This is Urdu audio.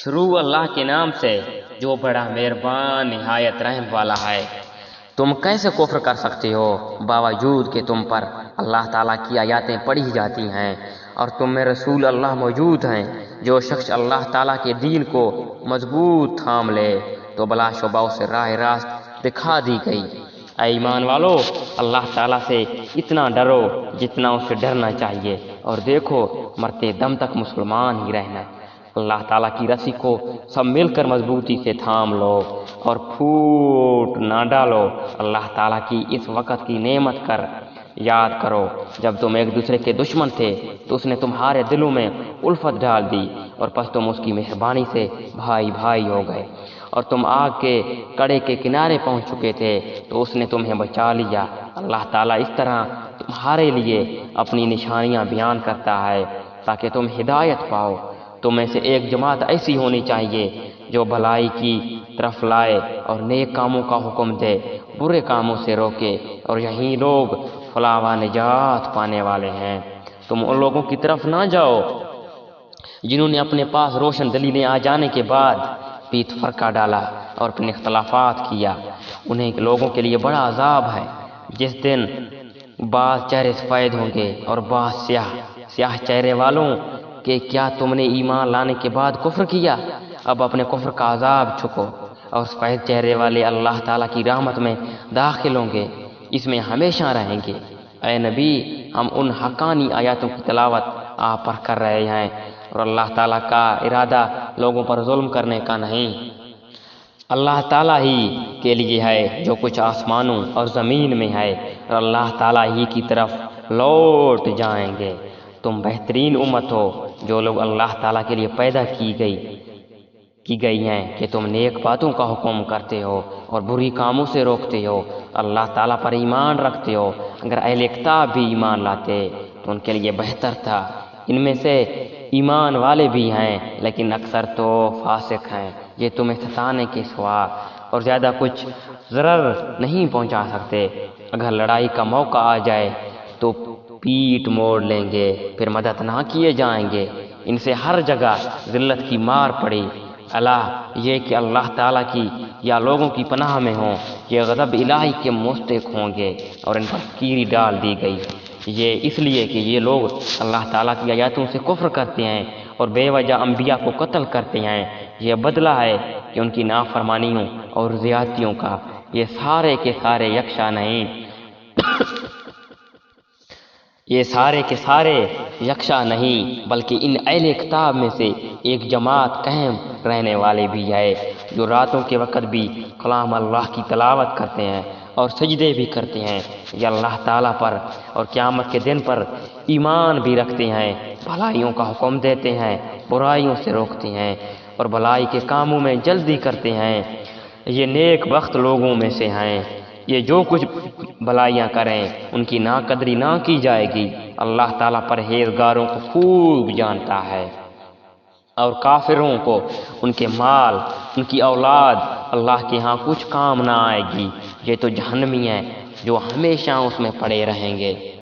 شروع اللہ کے نام سے جو بڑا مہربان نہایت رحم والا ہے۔ تم کیسے کفر کر سکتے ہو باوجود کہ تم پر اللہ تعالیٰ کی آیاتیں پڑھی جاتی ہیں اور تم میں رسول اللہ موجود ہیں۔ جو شخص اللہ تعالیٰ کے دین کو مضبوط تھام لے تو بلا شبہ اسے راہ راست دکھا دی گئی۔ اے ایمان والو، اللہ تعالیٰ سے اتنا ڈرو جتنا اسے ڈرنا چاہیے، اور دیکھو مرتے دم تک مسلمان ہی رہنا۔ اللہ تعالیٰ کی رسی کو سب مل کر مضبوطی سے تھام لو اور پھوٹ نہ ڈالو۔ اللہ تعالیٰ کی اس وقت کی نعمت کر یاد کرو جب تم ایک دوسرے کے دشمن تھے تو اس نے تمہارے دلوں میں الفت ڈال دی، اور پس تم اس کی مہربانی سے بھائی بھائی ہو گئے، اور تم آگ کے کڑے کے کنارے پہنچ چکے تھے تو اس نے تمہیں بچا لیا۔ اللہ تعالیٰ اس طرح تمہارے لیے اپنی نشانیاں بیان کرتا ہے تاکہ تم ہدایت پاؤ۔ تم میں سے ایک جماعت ایسی ہونی چاہیے جو بھلائی کی طرف لائے اور نیک کاموں کا حکم دے، برے کاموں سے روکے، اور یہی لوگ فلاح و نجات پانے والے ہیں۔ تم ان لوگوں کی طرف نہ جاؤ جنہوں نے اپنے پاس روشن دلیلیں آ جانے کے بعد پیٹ فرقہ ڈالا اور اپنے اختلافات کیا۔ انہیں لوگوں کے لیے بڑا عذاب ہے جس دن بعض چہرے سفید ہوں گے اور بعض سیاہ چہرے والوں کہ کیا تم نے ایمان لانے کے بعد کفر کیا؟ اب اپنے کفر کا عذاب چکو۔ اور سفید چہرے والے اللہ تعالیٰ کی رحمت میں داخل ہوں گے، اس میں ہمیشہ رہیں گے۔ اے نبی، ہم ان حقانی آیاتوں کی تلاوت آپ پر کر رہے ہیں، اور اللہ تعالیٰ کا ارادہ لوگوں پر ظلم کرنے کا نہیں۔ اللہ تعالیٰ ہی کے لیے ہے جو کچھ آسمانوں اور زمین میں ہے، اور اللہ تعالیٰ ہی کی طرف لوٹ جائیں گے۔ تم بہترین امت ہو جو لوگ اللہ تعالیٰ کے لیے پیدا کی گئی ہیں کہ تم نیک باتوں کا حکم کرتے ہو اور بری کاموں سے روکتے ہو، اللہ تعالیٰ پر ایمان رکھتے ہو۔ اگر اہل کتاب بھی ایمان لاتے تو ان کے لیے بہتر تھا۔ ان میں سے ایمان والے بھی ہیں لیکن اکثر تو فاسق ہیں۔ یہ تمہیں ستانے کے سوا اور زیادہ کچھ ضرر نہیں پہنچا سکتے۔ اگر لڑائی کا موقع آ جائے تو پیٹ موڑ لیں گے، پھر مدد نہ کیے جائیں گے۔ ان سے ہر جگہ ذلت کی مار پڑی۔ اللہ یہ کہ اللہ تعالیٰ کی یا لوگوں کی پناہ میں ہوں، یہ غضب الہی کے مستحق ہوں گے اور ان پر کیری ڈال دی گئی۔ یہ اس لیے کہ یہ لوگ اللہ تعالیٰ کی آیاتوں سے کفر کرتے ہیں اور بے وجہ انبیاء کو قتل کرتے ہیں۔ یہ بدلہ ہے کہ ان کی نافرمانیوں اور زیادتیوں کا۔ یہ سارے کے سارے یکساں نہیں یہ سارے کے سارے یکساں نہیں بلکہ ان اہل کتاب میں سے ایک جماعت قائم رہنے والے بھی ہے جو راتوں کے وقت بھی کلام اللہ کی تلاوت کرتے ہیں اور سجدے بھی کرتے ہیں۔ یہ اللہ تعالیٰ پر اور قیامت کے دن پر ایمان بھی رکھتے ہیں، بھلائیوں کا حکم دیتے ہیں، برائیوں سے روکتے ہیں اور بھلائی کے کاموں میں جلدی کرتے ہیں۔ یہ نیک بخت لوگوں میں سے ہیں۔ یہ جو کچھ بھلائیاں کریں ان کی ناقدری نہ کی جائے گی۔ اللہ تعالیٰ پرہیزگاروں کو خوب جانتا ہے، اور کافروں کو ان کے مال، ان کی اولاد اللہ کے ہاں کچھ کام نہ آئے گی۔ یہ تو جہنمی ہیں جو ہمیشہ اس میں پڑے رہیں گے۔